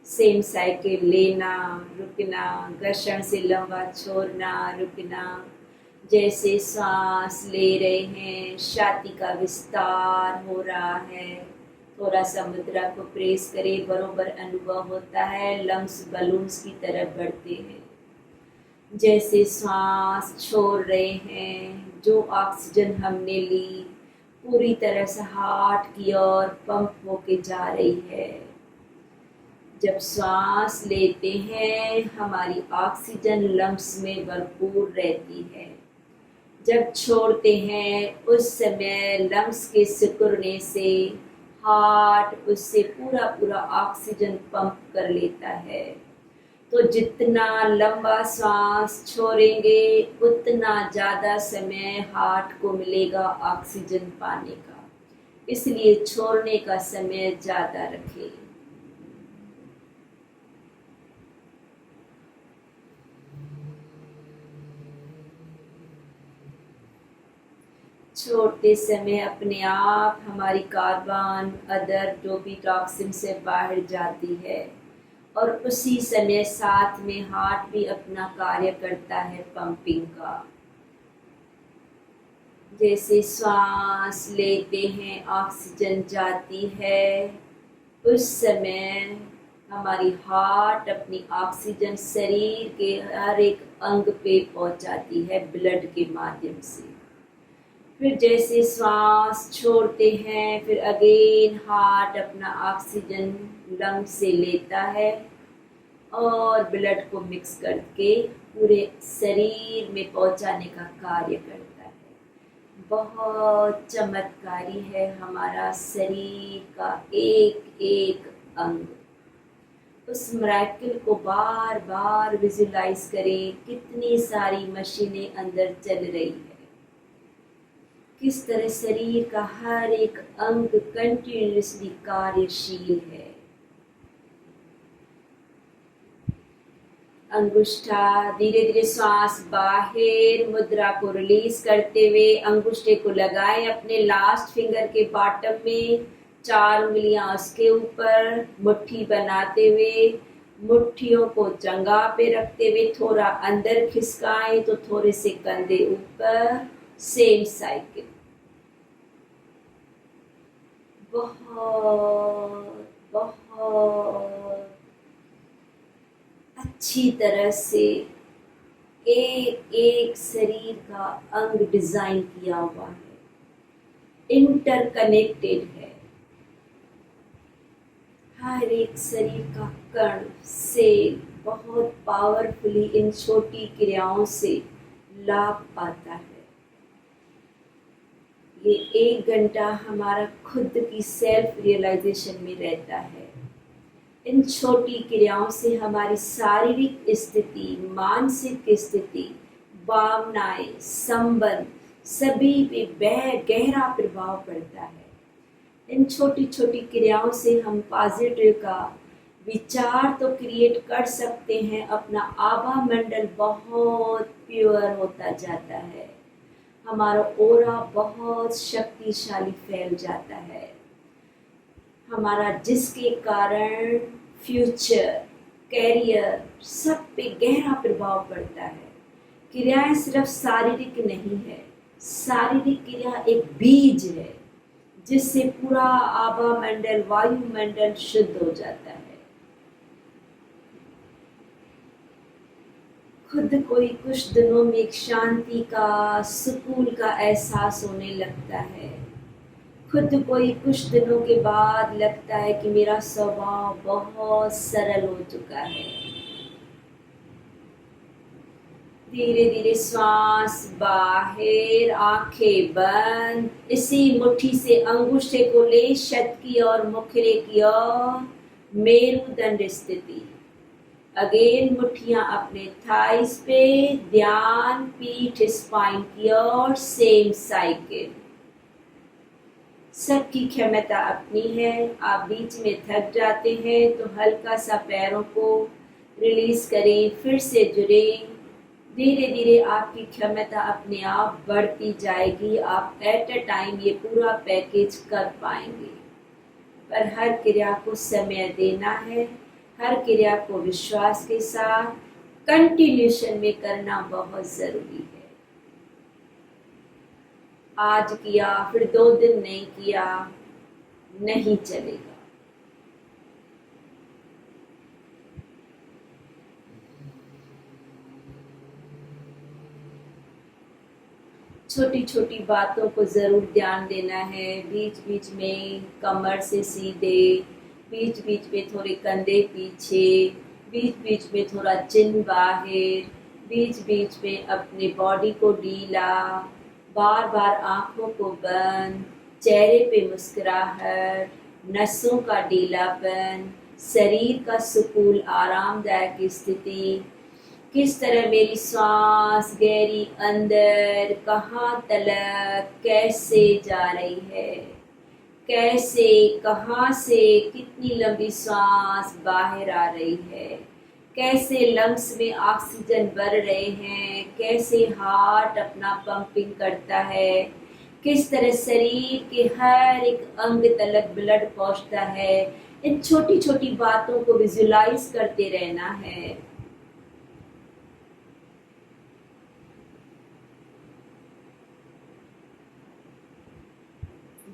सेम साइकिल लेना, रुकना, घर्षण से लंबा छोड़ना, रुकना। जैसे सांस ले रहे हैं, छाती का विस्तार हो रहा है। थोड़ा सा मुद्रा को प्रेस करें, बरोबर अनुभव होता है, लंग्स बलून्स की तरफ बढ़ते हैं। जैसे सांस छोड़ रहे हैं, जो ऑक्सीजन हमने ली पूरी तरह से हार्ट की ओर पंप होके जा रही है। जब सांस लेते हैं, हमारी ऑक्सीजन लंग्स में भरपूर रहती है। जब छोड़ते हैं, उस समय लंग्स के सिकुड़ने से हार्ट उससे पूरा पूरा ऑक्सीजन पंप कर लेता है। तो जितना लंबा सांस छोड़ेंगे, उतना ज़्यादा समय हार्ट को मिलेगा ऑक्सीजन पाने का। इसलिए छोड़ने का समय ज़्यादा रखें। छोड़ते समय अपने आप हमारी कार्बन अदर जो भी टॉक्सिन से बाहर जाती है, और उसी समय साथ में हार्ट भी अपना कार्य करता है पंपिंग का। जैसे सांस लेते हैं, ऑक्सीजन जाती है, उस समय हमारी हार्ट अपनी ऑक्सीजन शरीर के हर एक अंग पे पहुंचाती है ब्लड के माध्यम से। फिर जैसे सांस छोड़ते हैं, फिर अगेन हार्ट अपना ऑक्सीजन लंग से लेता है और ब्लड को मिक्स करके पूरे शरीर में पहुंचाने का कार्य करता है। बहुत चमत्कारी है हमारा शरीर का एक एक अंग। उस मिरेकल को बार बार विजुलाइज करें। कितनी सारी मशीनें अंदर चल रही है, किस तरह शरीर का हर एक अंग कंटिन्यूसली कार्यशील है। अंगुष्ठा धीरे धीरे सांस बाहर, मुद्रा को रिलीज करते हुए अंगुष्ठे को लगाएं अपने लास्ट फिंगर के बॉटम में, 4 उंगलियां उसके ऊपर, मुट्ठी बनाते हुए मुट्ठियों को जंघा पे रखते हुए थोड़ा अंदर खिसकाएं तो थोड़े से कंधे ऊपर। Same cycle. बहुत बहुत अच्छी तरह से एक एक शरीर का अंग डिजाइन किया हुआ है, इंटरकनेक्टेड है। हर एक शरीर का कण से बहुत पावरफुली इन छोटी क्रियाओं से लाभ पाता है। ये 1 घंटा हमारा खुद की सेल्फ रियलाइजेशन में रहता है। इन छोटी क्रियाओं से हमारी शारीरिक स्थिति, मानसिक स्थिति, भावनाएं, संबंध सभी पे गहरा प्रभाव पड़ता है। इन छोटी छोटी क्रियाओं से हम पॉजिटिव का विचार तो क्रिएट कर सकते हैं, अपना आभा मंडल बहुत प्योर होता जाता है, हमारा ऑरा बहुत शक्तिशाली फैल जाता है हमारा, जिसके कारण फ्यूचर, कैरियर सब पे गहरा प्रभाव पड़ता है। क्रियाएं सिर्फ शारीरिक नहीं है, शारीरिक क्रिया एक बीज है जिससे पूरा आभा मंडल, वायुमंडल शुद्ध हो जाता है। खुद कोई कुछ दिनों में एक शांति का, सुकून का एहसास होने लगता है। खुद कोई कुछ दिनों के बाद लगता है कि मेरा स्वभाव बहुत सरल हो चुका है। धीरे धीरे श्वास बाहर, आंखें बंद। इसी मुट्ठी से अंगूठे को ले शत की ओर, मुखरे की ओर, मेरुदंड स्थिति। अगेन मुट्ठियां अपने थाइस पे, ध्यान पीठ स्पाइन की ओर, सेम साइकिल। सबकी क्षमता अपनी है। आप बीच में थक जाते हैं तो हल्का सा पैरों को रिलीज करें, फिर से जुड़ें। धीरे धीरे आपकी क्षमता अपने आप बढ़ती जाएगी। आप एट अ टाइम ये पूरा पैकेज कर पाएंगे। पर हर क्रिया को समय देना है, हर क्रिया को विश्वास के साथ कंटिन्यूशन में करना बहुत जरूरी है। आज किया फिर 2 दिन नहीं किया, नहीं चलेगा। छोटी छोटी बातों को जरूर ध्यान देना है। बीच बीच में कमर से सीधे, बीच बीच में थोड़े कंधे पीछे, बीच बीच में थोड़ा चिन बाहर, बीच बीच में अपने बॉडी को ढीला, बार बार आंखों को बंद, चेहरे पे मुस्कुराहट, नसों का ढीलापन, शरीर का सुकून, आरामदायक स्थिति। किस तरह मेरी श्वास गहरी अंदर, कहाँ तलक, कैसे जा रही है, कैसे, कहाँ से कितनी लंबी श्वास बाहर आ रही है, कैसे लंग्स में ऑक्सीजन भर रहे हैं, कैसे हार्ट अपना पंपिंग करता है, किस तरह शरीर के हर एक अंग तलक ब्लड पहुंचता है। इन छोटी छोटी बातों को विजुलाइज करते रहना है।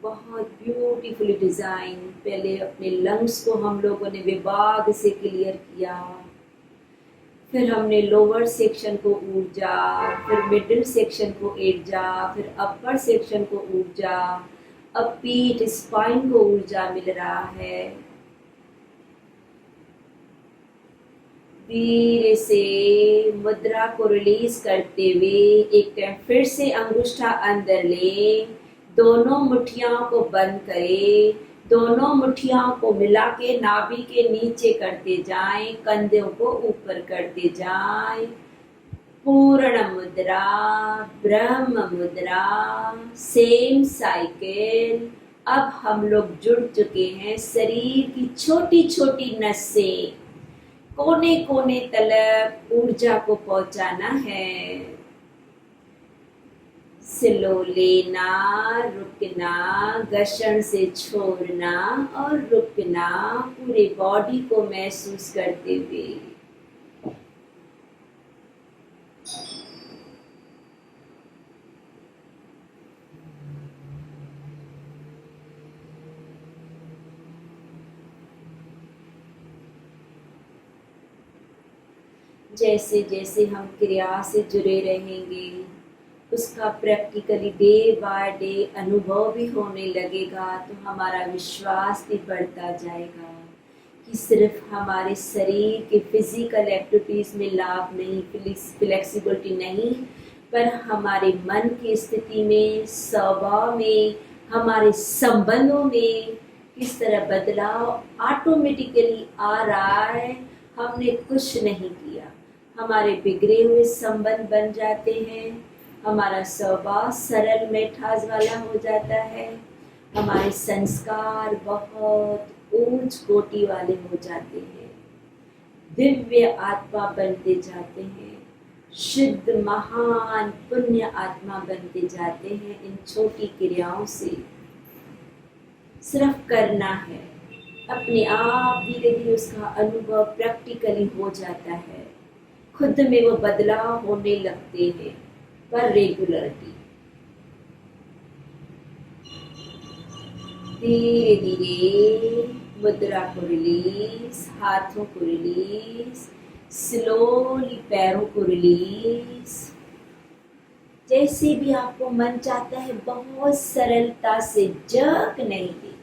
बहुत ब्यूटीफुली डिजाइन। पहले अपने लंग्स को हम लोगों ने विभाग से क्लियर किया, फिर हमने लोअर सेक्शन को ऊर्जा, फिर मिडिल सेक्शन को ऊर्जा, फिर अपर सेक्शन को ऊर्जा। अब पीठ स्पाइन को ऊर्जा मिल रहा है। धीरे से मुद्रा को रिलीज करते हुए एक टाइम फिर से अंगूठा अंदर ले, दोनों मुट्ठियों को बंद करें, दोनों मुट्ठियों को मिला के नाभि के नीचे करते जाएं, कंधों को ऊपर करते जाएं। पूर्ण मुद्रा, ब्रह्म मुद्रा, सेम साइकिल। अब हम लोग जुड़ चुके हैं। शरीर की छोटी छोटी नसें, कोने कोने तलक ऊर्जा को पहुंचाना है। स्लो लेना, रुकना, घर्षण से छोड़ना और रुकना, पूरे बॉडी को महसूस करते हुए। जैसे जैसे हम क्रिया से जुड़े रहेंगे, उसका प्रैक्टिकली डे बाय डे अनुभव भी होने लगेगा, तो हमारा विश्वास भी बढ़ता जाएगा कि सिर्फ हमारे शरीर के फिजिकल एक्टिविटीज़ में लाभ नहीं, फ्लेक्सिबिलिटी नहीं, पर हमारे मन की स्थिति में, स्वभाव में, हमारे संबंधों में किस तरह बदलाव ऑटोमेटिकली आ रहा है। हमने कुछ नहीं किया, हमारे बिगड़े हुए संबंध बन जाते हैं, हमारा स्वभाव सरल मिठास वाला हो जाता है, हमारे संस्कार बहुत ऊंच कोटि वाले हो जाते हैं, दिव्य आत्मा बनते जाते हैं, शुद्ध महान पुण्य आत्मा बनते जाते हैं। इन छोटी क्रियाओं से सिर्फ करना है, अपने आप धीरे धीरे उसका अनुभव प्रैक्टिकली हो जाता है, खुद में वो बदलाव होने लगते हैं। पर रेगुलरिटी, धीरे धीरे मुद्रा को रिलीज, हाथों को रिलीज, स्लोली पैरों को रिलीज। जैसे भी आपको मन चाहता है बहुत सरलता से, जग नहीं दी,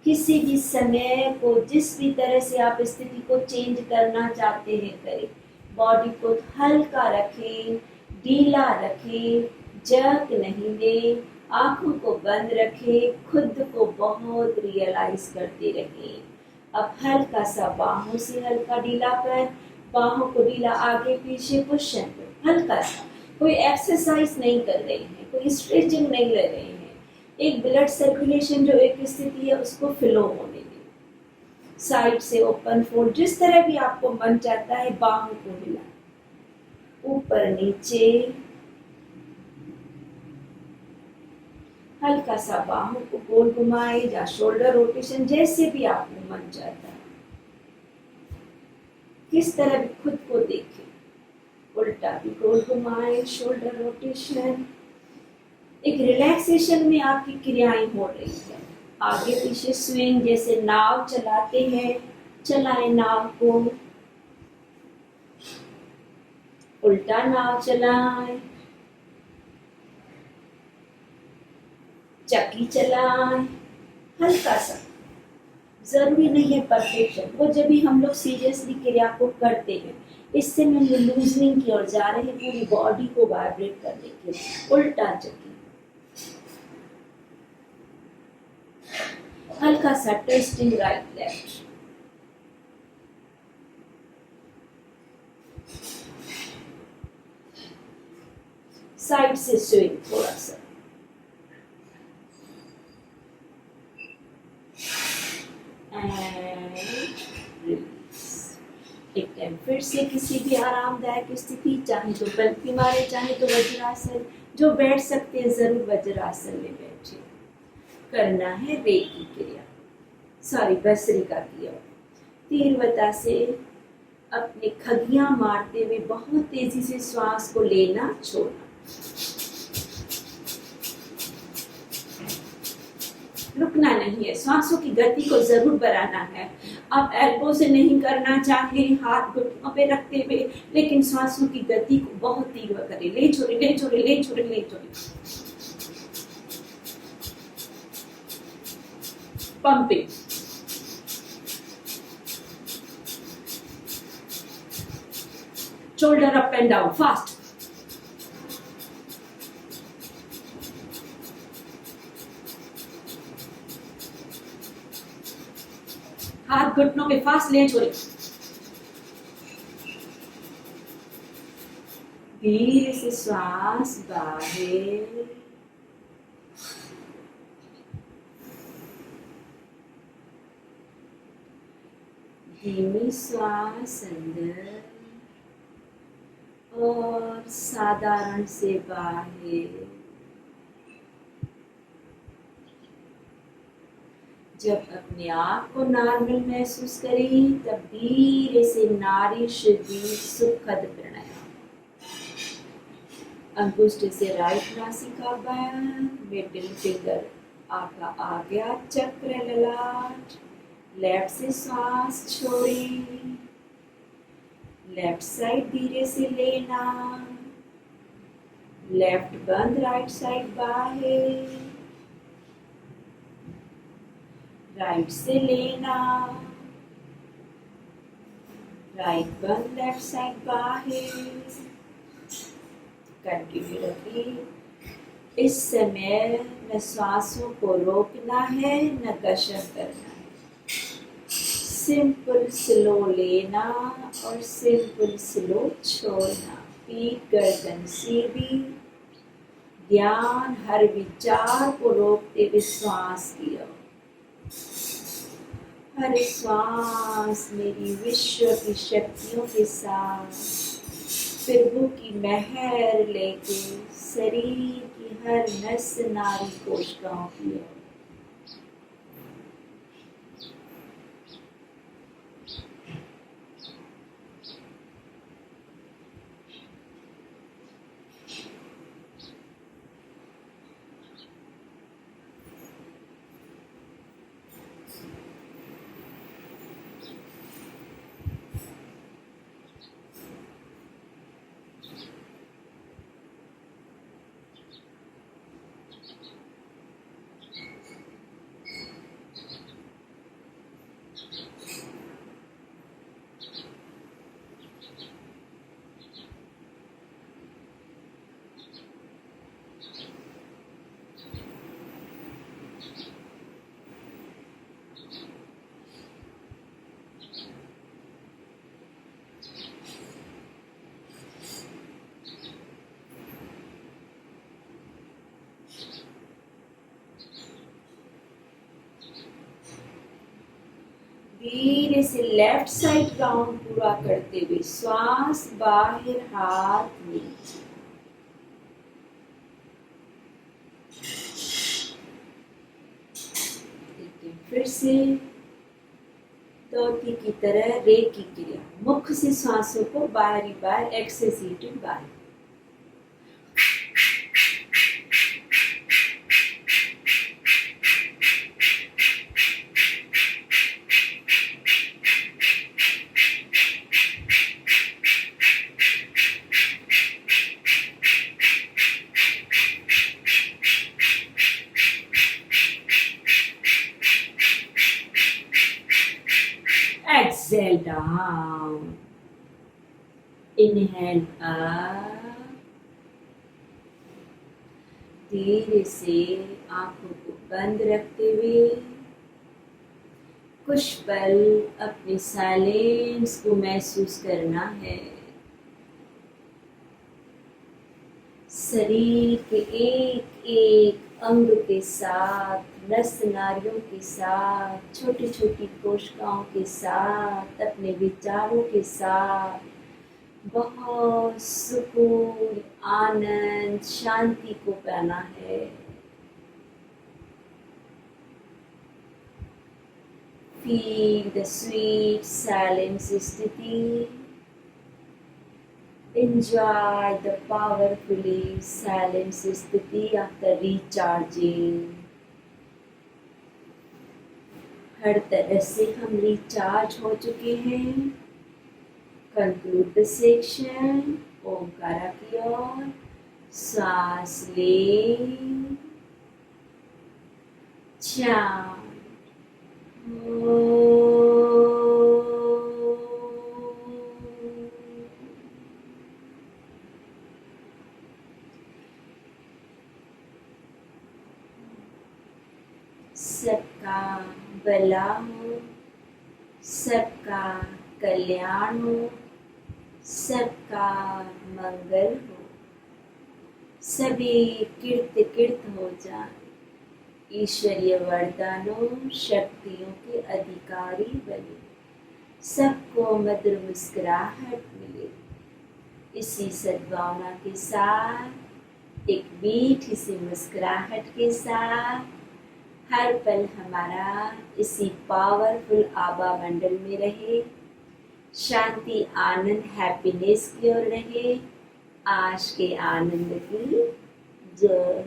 किसी भी समय को जिस भी तरह से आप स्थिति को चेंज करना चाहते हैं करें। बॉडी को हल्का रखें, ढीला रखे, जग नहीं दे, आंखों को बंद रखे, खुद को बहुत रियलाइज करते रहे। अब हल्का सा बाहों से हल्का ढीला कर, बाहों को ढीला आगे पीछे क्वेश्चन कर, हल्का सा, कोई एक्सरसाइज नहीं कर रहे हैं, कोई स्ट्रेचिंग नहीं ले रहे हैं। एक ब्लड सर्कुलेशन जो एक स्थिति है उसको फ्लो होने दें। साइड से ओपन फोल्ड, जिस तरह भी आपको मन चाहता है बाहों को हिला, ऊपर नीचे, हल्का सा बाहों को गोल घुमाए या शोल्डर रोटेशन, जैसे भी आपको मन चाहता है। किस तरह भी खुद को देखें, उल्टा भी गोल घुमाए, शोल्डर रोटेशन। एक रिलैक्सेशन में आपकी क्रियाएं हो रही है। आगे पीछे स्विंग, जैसे नाव चलाते हैं, चलाएं नाव को, उल्टा नाव चलाएं, चक्की चलाएं, हल्का सा। जरूरी नहीं है परफेक्शन, वो जब भी हम लोग सीरियसली क्रिया को करते हैं, इससे हम लूजनिंग की ओर जा रहे हैं, पूरी बॉडी को वाइब्रेट करने के लिए। उल्टा चक्की, हल्का सा ट्विस्टिंग राइट लेफ्ट, साइड से स्विंग थोड़ा सा, एक टाइम फिर से किसी भी आरामदायक स्थिति, चाहे तो पलकी मारे, चाहे तो वज्रासन, जो बैठ सकते हैं जरूर वज्रासन में बैठे। करना है रेकी क्रिया, सॉरी भस्त्रिका क्रिया। तीव्रता से अपने खगियां मारते हुए बहुत तेजी से श्वास को लेना छोड़ना, रुकना नहीं है, श्वासों की गति को जरूर बढ़ाना है। आप एल्बो से नहीं करना चाहे, हाथ घुटनों पे रखते हुए, लेकिन श्वासों की गति को बहुत तीव्र करें। ले छोड़े, ले छोड़े, ले छोड़े, ले छोड़े। Pumping, shoulder up and down, fast. हाथ घुटनों पे फास्ट ले छोड़े। धीरे से श्वास बाहर, धीमी श्वास अंदर और साधारण से बाहर। जब अपने आप को नॉर्मल महसूस करें, तब धीरे से नारी शुद्धि सुखद प्राणायाम। अंगुष्ठ से राइट नासिका बंद, मिडिल फिंगर आपका आ गया चक्र ललाट, लेफ्ट से श्वास छोड़े, लेफ्ट साइड धीरे से लेना, लेफ्ट बंद, राइट साइड बाहर, राइट से लेना, राइट बंद, लेफ्ट साइड बाहर। कंटिन्यू रखिए। इस समय न श्वासों को रोकना है, न गशर करना है। सिंपल स्लो लेना और सिंपल स्लो छोड़ना। पीठ गर्दन सीधी, ध्यान हर विचार को रोकते हुए श्वास की ओर। हर श्वास मेरी विश्व की शक्तियों के साथ प्रभु की महर लेके शरीर की हर नस नाड़ी कोशिकाओं की ओर। धीरे से लेफ्ट साइड राउंड पूरा करते हुए श्वास बाहर, हाथ नीचे। फिर से तोती की तरह रे की क्रिया, मुख से सांसों को बारी बार एक्सेसिटिव बार। Exhale down. Inhale up. धीरे से आंखों को बंद रखते हुए कुछ पल अपने साइलेंस को महसूस करना है। शरीर के एक एक अंग के साथ, नस नाड़ियों के साथ, छोटी छोटी कोशिकाओं के साथ, अपने विचारों के साथ बहुत सुकून, आनंद, शांति को पाना है। Feel the sweet silence स्थिति। Enjoy the powerfully silent स्थिति after recharging। हर तरह से हम रिचार्ज हो चुके हैं। Conclude the section। ओमकारा की ओर सांस लें, चार, सबका भला हो, सबका कल्याण हो, सबका मंगल हो, सभी कीर्ति कीर्त हो जाए, ईश्वरीय वरदानों शक्तियों के अधिकारी बने, सबको मधुर मुस्कुराहट मिले। इसी सद्भावना के साथ, एक मीठी सी मुस्कुराहट के साथ हर पल हमारा इसी पावरफुल आभा मंडल में रहे, शांति, आनंद, हैप्पीनेस की ओर रहे। आज के आनंद की जय।